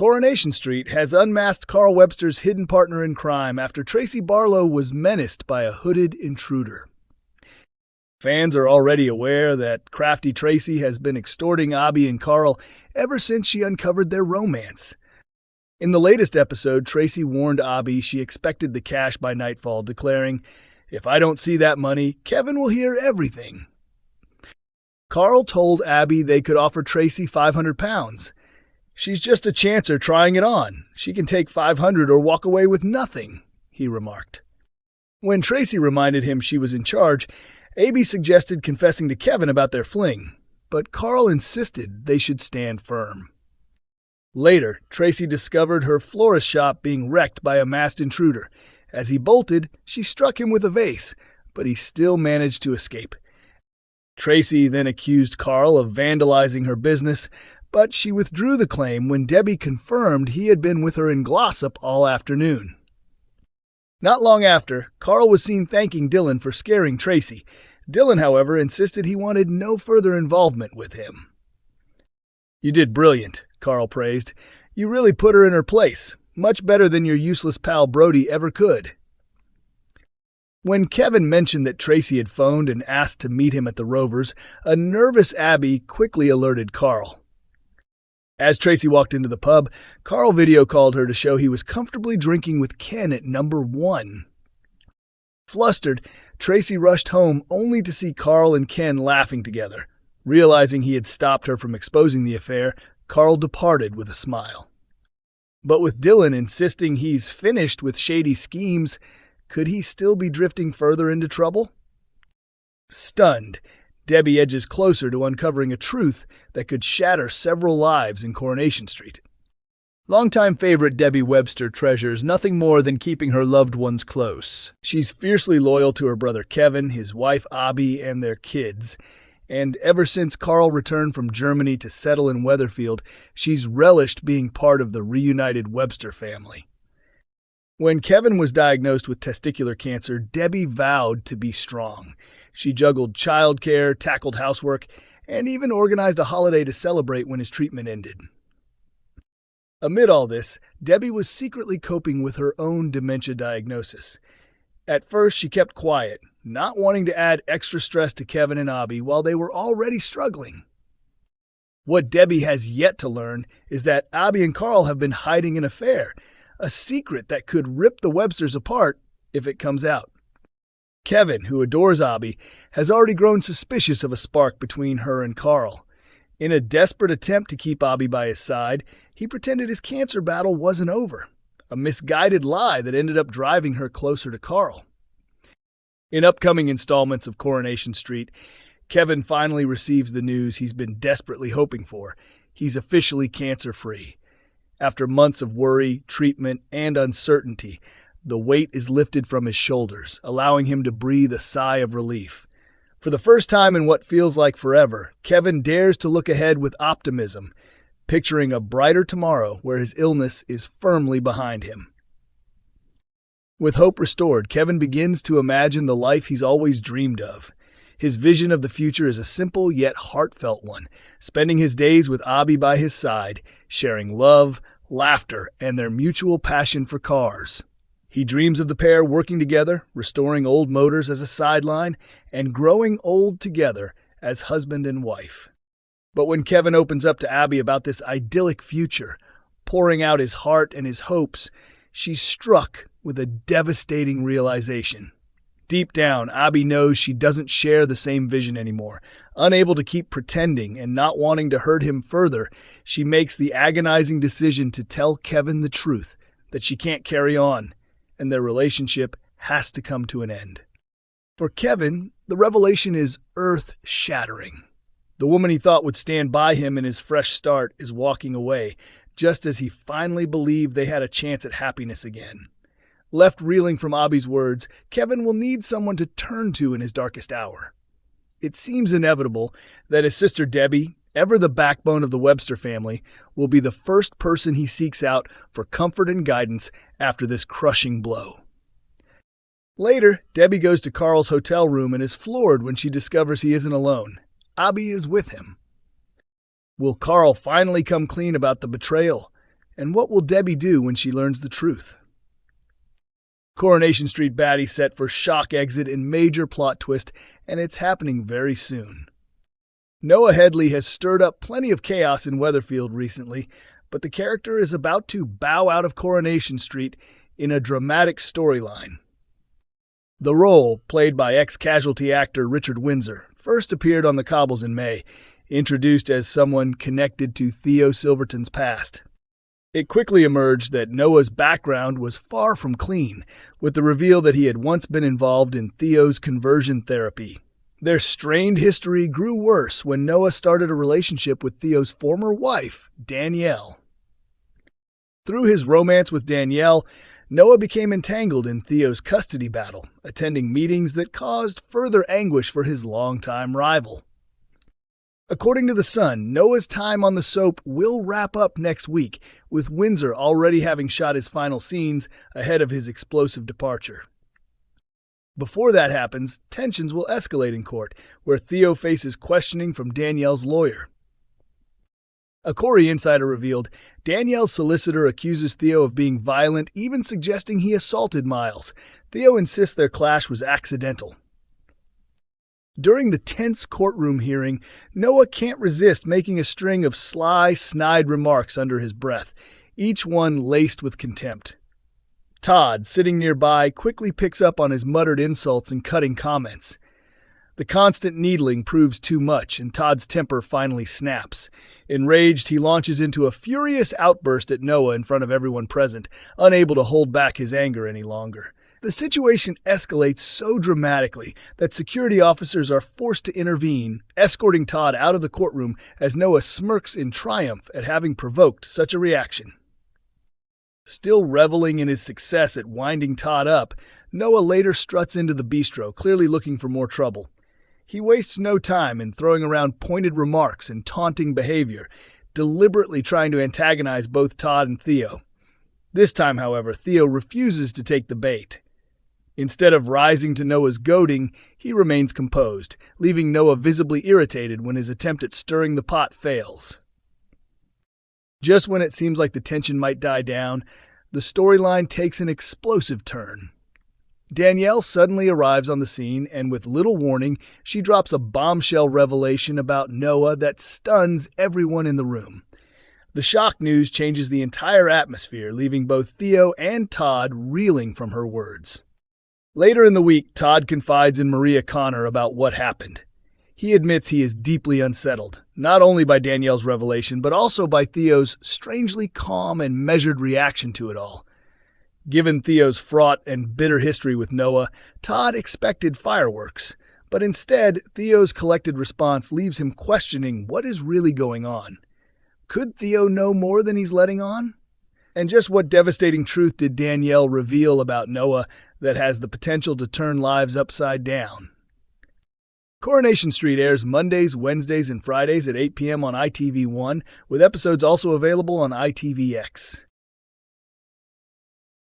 Coronation Street has unmasked Carl Webster's hidden partner in crime after Tracy Barlow was menaced by a hooded intruder. Fans are already aware that crafty Tracy has been extorting Abi and Carl ever since she uncovered their romance. In the latest episode, Tracy warned Abi she expected the cash by nightfall, declaring, "If I don't see that money, Kevin will hear everything." Carl told Abi they could offer Tracy £500. "She's just a chancer trying it on. She can take $500 or walk away with nothing," he remarked. When Tracy reminded him she was in charge, Abi suggested confessing to Kevin about their fling, but Carl insisted they should stand firm. Later, Tracy discovered her florist shop being wrecked by a masked intruder. As he bolted, she struck him with a vase, but he still managed to escape. Tracy then accused Carl of vandalizing her business, but she withdrew the claim when Debbie confirmed he had been with her in Glossop all afternoon. Not long after, Carl was seen thanking Dylan for scaring Tracy. Dylan, however, insisted he wanted no further involvement with him. "You did brilliant," Carl praised. "You really put her in her place, much better than your useless pal Brody ever could." When Kevin mentioned that Tracy had phoned and asked to meet him at the Rovers, a nervous Abi quickly alerted Carl. As Tracy walked into the pub, Carl video called her to show he was comfortably drinking with Ken at number 1. Flustered, Tracy rushed home only to see Carl and Ken laughing together. Realizing he had stopped her from exposing the affair, Carl departed with a smile. But with Dylan insisting he's finished with shady schemes, could he still be drifting further into trouble? Stunned, Debbie edges closer to uncovering a truth that could shatter several lives in Coronation Street. Longtime favorite Debbie Webster treasures nothing more than keeping her loved ones close. She's fiercely loyal to her brother Kevin, his wife Abi, and their kids. And ever since Carl returned from Germany to settle in Weatherfield, she's relished being part of the reunited Webster family. When Kevin was diagnosed with testicular cancer, Debbie vowed to be strong. She juggled childcare, tackled housework, and even organized a holiday to celebrate when his treatment ended. Amid all this, Debbie was secretly coping with her own dementia diagnosis. At first, she kept quiet, not wanting to add extra stress to Kevin and Abi while they were already struggling. What Debbie has yet to learn is that Abi and Carl have been hiding an affair, a secret that could rip the Websters apart if it comes out. Kevin, who adores Abi, has already grown suspicious of a spark between her and Carl. In a desperate attempt to keep Abi by his side, he pretended his cancer battle wasn't over, a misguided lie that ended up driving her closer to Carl. In upcoming installments of Coronation Street, Kevin finally receives the news he's been desperately hoping for. He's officially cancer-free. After months of worry, treatment, and uncertainty, the weight is lifted from his shoulders, allowing him to breathe a sigh of relief. For the first time in what feels like forever, Kevin dares to look ahead with optimism, picturing a brighter tomorrow where his illness is firmly behind him. With hope restored, Kevin begins to imagine the life he's always dreamed of. His vision of the future is a simple yet heartfelt one, spending his days with Abi by his side, sharing love, laughter, and their mutual passion for cars. He dreams of the pair working together, restoring old motors as a sideline, and growing old together as husband and wife. But when Kevin opens up to Abi about this idyllic future, pouring out his heart and his hopes, she's struck with a devastating realization. Deep down, Abi knows she doesn't share the same vision anymore. Unable to keep pretending and not wanting to hurt him further, she makes the agonizing decision to tell Kevin the truth, that she can't carry on, and their relationship has to come to an end. For Kevin, the revelation is earth-shattering. The woman he thought would stand by him in his fresh start is walking away, just as he finally believed they had a chance at happiness again. Left reeling from Abi's words, Kevin will need someone to turn to in his darkest hour. It seems inevitable that his sister Debbie, ever the backbone of the Webster family, will be the first person he seeks out for comfort and guidance after this crushing blow. Later, Debbie goes to Carl's hotel room and is floored when she discovers he isn't alone. Abi is with him. Will Carl finally come clean about the betrayal? And what will Debbie do when she learns the truth? Coronation Street baddie set for shock exit and major plot twist, and it's happening very soon. Noah Headley has stirred up plenty of chaos in Weatherfield recently, but the character is about to bow out of Coronation Street in a dramatic storyline. The role, played by ex-Casualty actor Richard Windsor, first appeared on the cobbles in May, introduced as someone connected to Theo Silverton's past. It quickly emerged that Noah's background was far from clean, with the reveal that he had once been involved in Theo's conversion therapy. Their strained history grew worse when Noah started a relationship with Theo's former wife, Danielle. Through his romance with Danielle, Noah became entangled in Theo's custody battle, attending meetings that caused further anguish for his longtime rival. According to The Sun, Noah's time on the soap will wrap up next week, with Windsor already having shot his final scenes ahead of his explosive departure. Before that happens, tensions will escalate in court, where Theo faces questioning from Danielle's lawyer. A Corey insider revealed Danielle's solicitor accuses Theo of being violent, even suggesting he assaulted Miles. Theo insists their clash was accidental. During the tense courtroom hearing, Noah can't resist making a string of sly, snide remarks under his breath, each one laced with contempt. Todd, sitting nearby, quickly picks up on his muttered insults and cutting comments. The constant needling proves too much, and Todd's temper finally snaps. Enraged, he launches into a furious outburst at Noah in front of everyone present, unable to hold back his anger any longer. The situation escalates so dramatically that security officers are forced to intervene, escorting Todd out of the courtroom as Noah smirks in triumph at having provoked such a reaction. Still reveling in his success at winding Todd up, Noah later struts into the bistro, clearly looking for more trouble. He wastes no time in throwing around pointed remarks and taunting behavior, deliberately trying to antagonize both Todd and Theo. This time, however, Theo refuses to take the bait. Instead of rising to Noah's goading, he remains composed, leaving Noah visibly irritated when his attempt at stirring the pot fails. Just when it seems like the tension might die down, the storyline takes an explosive turn. Danielle suddenly arrives on the scene, and with little warning, she drops a bombshell revelation about Noah that stuns everyone in the room. The shock news changes the entire atmosphere, leaving both Theo and Todd reeling from her words. Later in the week, Todd confides in Maria Connor about what happened. He admits he is deeply unsettled, not only by Danielle's revelation, but also by Theo's strangely calm and measured reaction to it all. Given Theo's fraught and bitter history with Noah, Todd expected fireworks, but instead, Theo's collected response leaves him questioning what is really going on. Could Theo know more than he's letting on? And just what devastating truth did Danielle reveal about Noah that has the potential to turn lives upside down? Coronation Street airs Mondays, Wednesdays, and Fridays at 8 p.m. on ITV1, with episodes also available on ITVX.